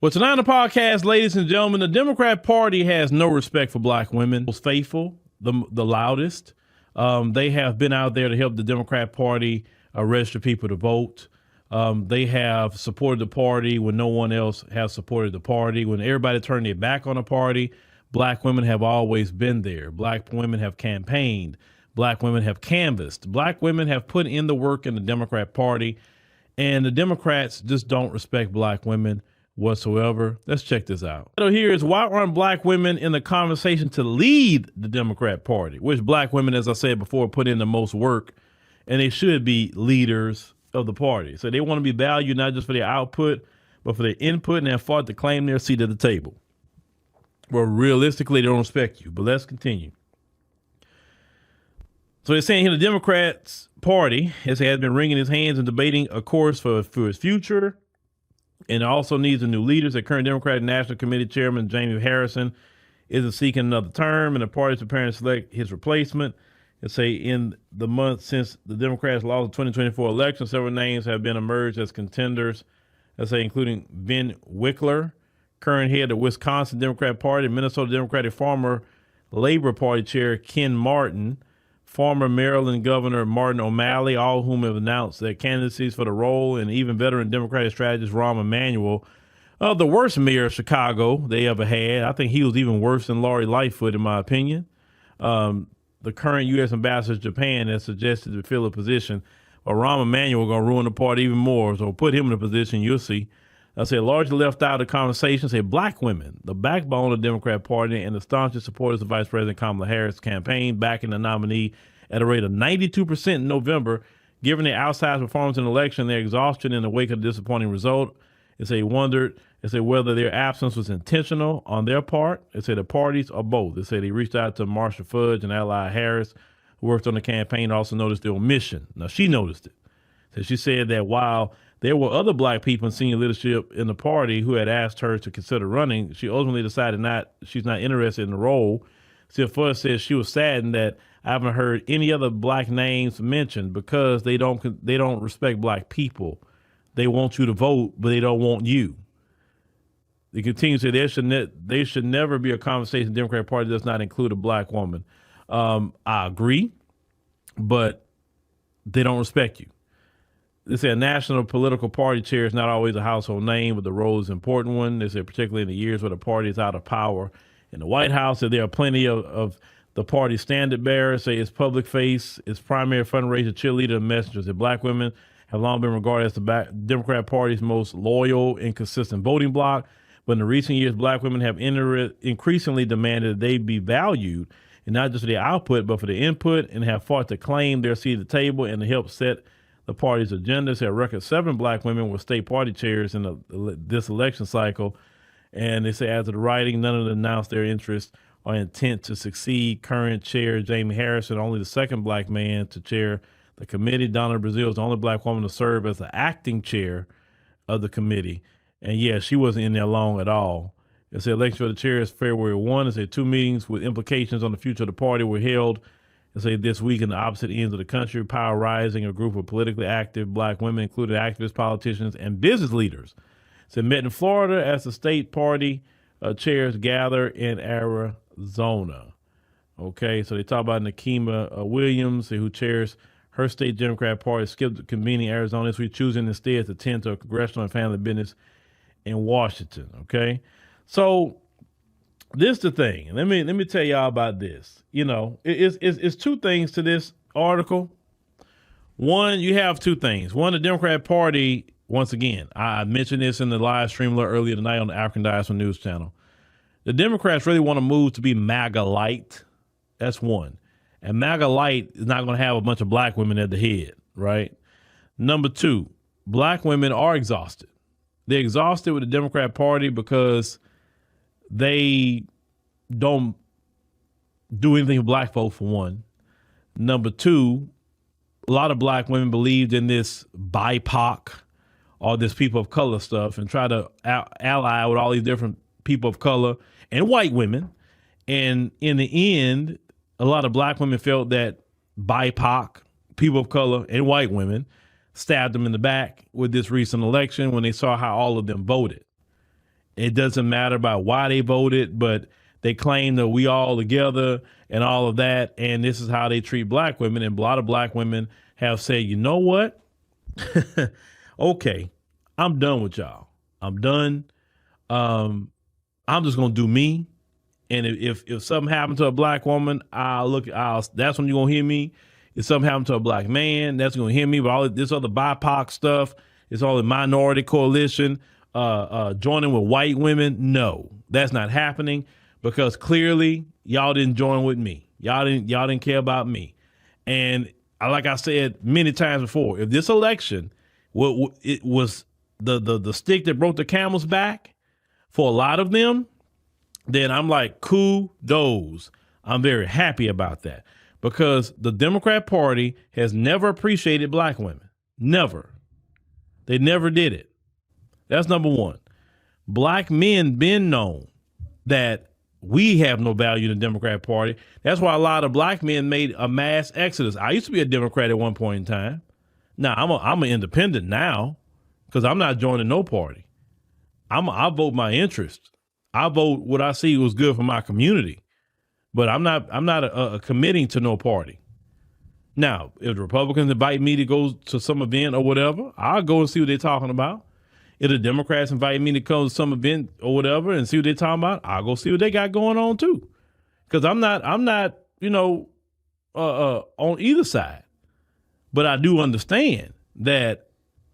Well, tonight on the podcast, ladies and gentlemen, the Democrat Party has no respect for black women. Most faithful, the loudest. They have been out there to help the Democrat Party register people to vote. They have supported the party when no one else has supported the party. When everybody turned their back on the party, black women have always been there. Black women have campaigned. Black women have canvassed. Black women have put in the work in the Democrat Party. And the Democrats just don't respect black women whatsoever. Let's check this out. So here is why aren't black women in the conversation to lead the Democrat Party, which black women, as I said before, put in the most work, and they should be leaders of the party. So they want to be valued not just for their output, but for their input, and have fought to claim their seat at the table. Well, realistically, they don't respect you, but let's continue. So they're saying here the Democrats Party has been wringing his hands and debating a course for his future, and also needs a new leader. The current Democratic National Committee Chairman Jamie Harrison is seeking another term, and the party is preparing to select his replacement. And say in the month since the Democrats lost the 2024 election, several names have been emerged as contenders. Let's say including Ben Wickler, current head of the Wisconsin Democrat Party, Minnesota Democratic former Labor Party chair Ken Martin, former Maryland Governor Martin O'Malley, all of whom have announced their candidacies for the role, and even veteran Democratic strategist Rahm Emanuel, the worst mayor of Chicago they ever had. I think he was even worse than Lori Lightfoot, in my opinion. The current U.S. ambassador to Japan has suggested to fill a position, but Rahm Emanuel going to ruin the party even more, so put him in a position, you'll see. I said largely left out of the conversation, say black women, the backbone of the Democrat Party and the staunchest supporters of Vice President Kamala Harris' campaign, backing the nominee at a rate of 92% in November. Given their outsized performance in the election, their exhaustion in the wake of the disappointing result, they wondered whether their absence was intentional on their part. They say the parties or both. They say they reached out to Marsha Fudge and Ally Harris, who worked on the campaign, also noticed the omission. Now, she noticed it. So she said that while there were other black people in senior leadership in the party who had asked her to consider running, she ultimately decided she's not interested in the role. Fudge says she was saddened that I haven't heard any other black names mentioned because they don't respect black people. They want you to vote, but they don't want you. They continue to say there should never be a conversation the Democratic Party does not include a black woman. I agree, but they don't respect you. They say a national political party chair is not always a household name, but the role is an important one. They say particularly in the years where the party is out of power. In the White House, there are plenty of the party standard bearers, say its public face, its primary fundraiser, cheerleader, and messengers. That black women have long been regarded as the Democrat Party's most loyal and consistent voting bloc. But in the recent years, black women have increasingly demanded that they be valued, and not just for their output, but for their input, and have fought to claim their seat at the table and to help set the party's agenda. A record 7 black women were state party chairs in this election cycle. And they say, as of the writing, none of them announced their interest or intent to succeed current chair Jamie Harrison, only the second black man to chair the committee. Donna Brazile is the only black woman to serve as the acting chair of the committee. And yeah, she wasn't in there long at all. It said election for the chair is February 1. It said 2 meetings with implications on the future of the party were held. It said this week in the opposite ends of the country. Power Rising, a group of politically active black women, including activists, politicians, and business leaders, said met in Florida as the state party chairs gather in Arizona. Okay, so they talk about Nikema Williams, who chairs her state Democrat Party, skipped the convening in Arizona this week, choosing instead to attend to a congressional and family business in Washington. Okay, so this is the thing. Let me tell y'all about this. You know, it's 2 things to this article. One, you have 2 things. One, the Democrat Party. Once again, I mentioned this in the live stream a little earlier tonight on the African Diaspora News Channel. The Democrats really want to move to be MAGA light. That's one. And MAGA light is not going to have a bunch of black women at the head, right? Number 2, black women are exhausted. They're exhausted with the Democrat Party because they don't do anything for black folk, for one. Number 2, a lot of black women believed in this BIPOC, all this people of color stuff, and try to ally with all these different people of color and white women. And in the end, a lot of black women felt that BIPOC, people of color and white women, stabbed them in the back with this recent election when they saw how all of them voted. It doesn't matter about why they voted, but they claim that we all together and all of that. And this is how they treat black women. And a lot of black women have said, you know what? Okay, I'm done with y'all. I'm done. I'm just going to do me. And if something happened to a black woman, that's when you're going to hear me. If something happened to a black man, that's going to hear me. But all this other BIPOC stuff, it's all the minority coalition, joining with white women. No, that's not happening, because clearly y'all didn't join with me. Y'all didn't care about me. And like I said many times before, if this election, it was the stick that broke the camel's back for a lot of them, then I'm like, kudos. I'm very happy about that, because the Democrat Party has never appreciated black women. Never. They never did it. That's number one. Black men been known that we have no value in the Democrat Party. That's why a lot of black men made a mass exodus. I used to be a Democrat at one point in time. Now I'm an independent now, because I'm not joining no party. I vote my interest. I vote what I see was good for my community, but I'm not committing to no party. Now, if the Republicans invite me to go to some event or whatever, I'll go and see what they're talking about. If the Democrats invite me to come to some event or whatever and see what they're talking about, I'll go see what they got going on too. Because I'm not on either side. But I do understand that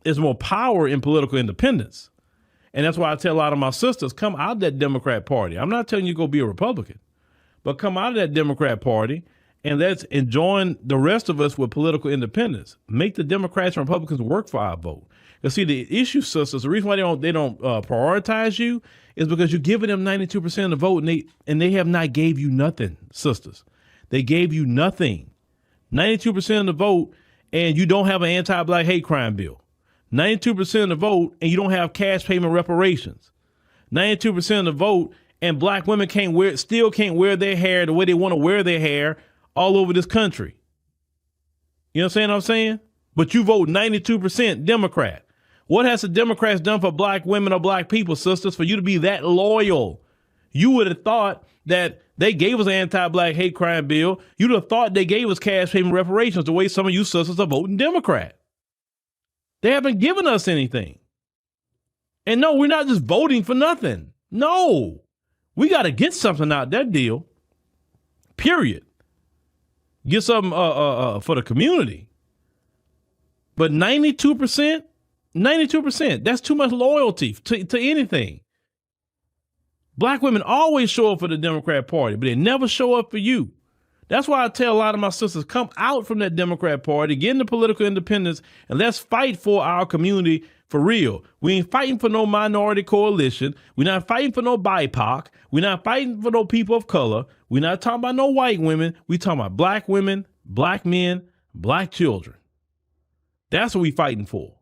there's more power in political independence. And that's why I tell a lot of my sisters, come out of that Democrat Party. I'm not telling you go be a Republican, but come out of that Democrat Party and let's join the rest of us with political independence. Make the Democrats and Republicans work for our vote. You see, the issue, sisters, the reason why they don't prioritize you is because you're giving them 92% of the vote, and they have not gave you nothing, sisters. They gave you nothing. 92% of the vote, and you don't have an anti-black hate crime bill. 92% of the vote, and you don't have cash payment reparations. 92% of the vote, and black women still can't wear their hair the way they want to wear their hair all over this country. You know what I'm saying? But you vote 92% Democrat. What has the Democrats done for black women or black people, sisters, for you to be that loyal? You would have thought that they gave us an anti-black hate crime bill. You'd have thought they gave us cash payment reparations the way some of you sisters are voting Democrat. They haven't given us anything. And no, we're not just voting for nothing. No, we got to get something out of that deal. Period. Get something for the community. But 92%, that's too much loyalty to anything. Black women always show up for the Democrat Party, but they never show up for you. That's why I tell a lot of my sisters, come out from that Democrat Party, get into political independence, and let's fight for our community for real. We ain't fighting for no minority coalition. We're not fighting for no BIPOC. We're not fighting for no people of color. We're not talking about no white women. We're talking about black women, black men, black children. That's what we're fighting for.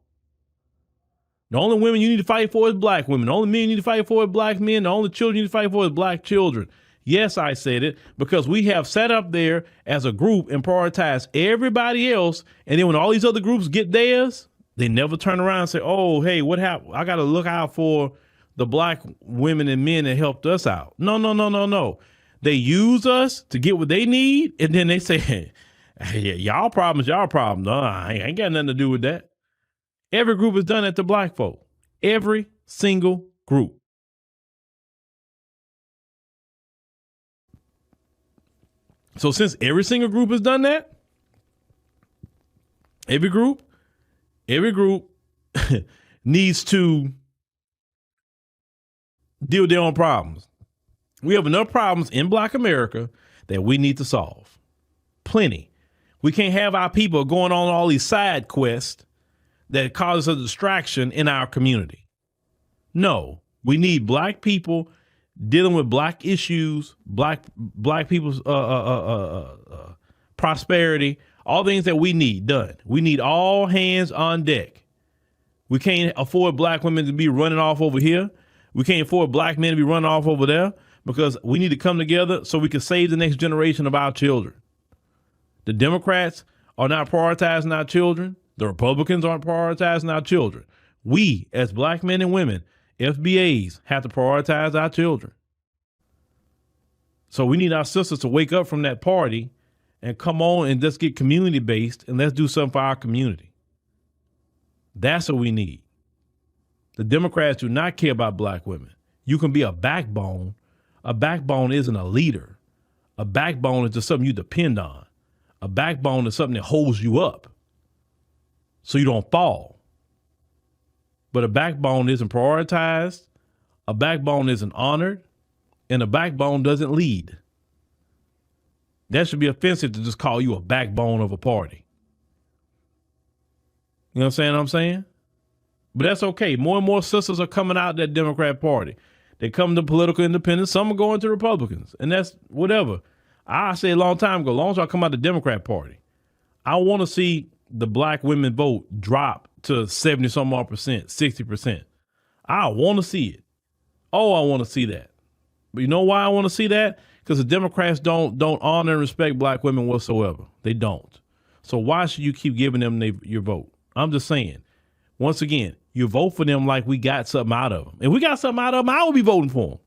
The only women you need to fight for is black women. The only men you need to fight for is black men. The only children you need to fight for is black children. Yes, I said it, because we have sat up there as a group and prioritized everybody else. And then when all these other groups get theirs, they never turn around and say, oh, hey, what happened? I got to look out for the black women and men that helped us out. No. They use us to get what they need. And then they say, hey, y'all problems, y'all problem. No, I ain't got nothing to do with that. Every group is done at the black folk. Every single group. So since every single group has done that, every group needs to deal with their own problems. We have enough problems in Black America that we need to solve. Plenty. We can't have our people going on all these side quests that cause a distraction in our community. No, we need black people dealing with black issues, black people's prosperity, all things that we need done. We need all hands on deck. We can't afford black women to be running off over here. We can't afford black men to be running off over there, because we need to come together so we can save the next generation of our children. The Democrats are not prioritizing our children. The Republicans aren't prioritizing our children. We, as black men and women, FBAs have to prioritize our children. So we need our sisters to wake up from that party and come on and just get community based and let's do something for our community. That's what we need. The Democrats do not care about black women. You can be a backbone. A backbone isn't a leader. A backbone is just something you depend on. A backbone is something that holds you up so you don't fall. But a backbone isn't prioritized. A backbone isn't honored. And a backbone doesn't lead. That should be offensive to just call you a backbone of a party. You know what I'm saying? But that's okay. More and more sisters are coming out of that Democrat Party. They come to political independence. Some are going to Republicans. And that's whatever. I said a long time ago, as long as I come out of the Democrat Party, I want to see the black women vote drop to 70 some odd percent, 60%. I want to see it. Oh, I want to see that. But you know why I want to see that? Because the Democrats don't honor and respect black women whatsoever. They don't. So why should you keep giving them your vote? I'm just saying. Once again, you vote for them like we got something out of them. If we got something out of them, I will be voting for them.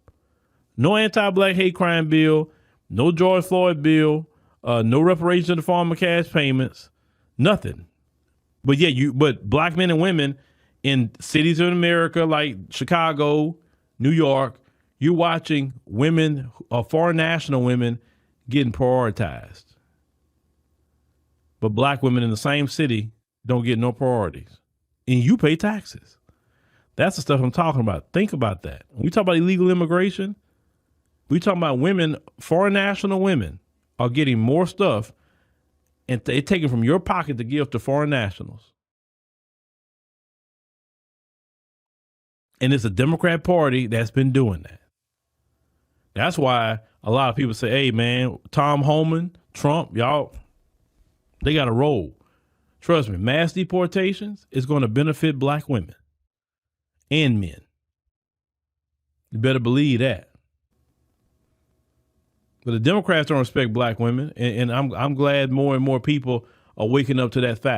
No anti-black hate crime bill, no George Floyd bill, no reparations to the farmer cash payments, nothing. But yeah, but black men and women in cities in America like Chicago, New York, you're watching women, foreign national women, getting prioritized. But black women in the same city don't get no priorities. And you pay taxes. That's the stuff I'm talking about. Think about that. When we talk about illegal immigration, we talking about women, foreign national women are getting more stuff and they're taking from your pocket to give to foreign nationals. And it's a Democrat Party that's been doing that. That's why a lot of people say, hey, man, Tom Homan, Trump, y'all, they got to roll. Trust me, mass deportations is going to benefit black women and men. You better believe that. But the Democrats don't respect black women, and I'm glad more and more people are waking up to that fact.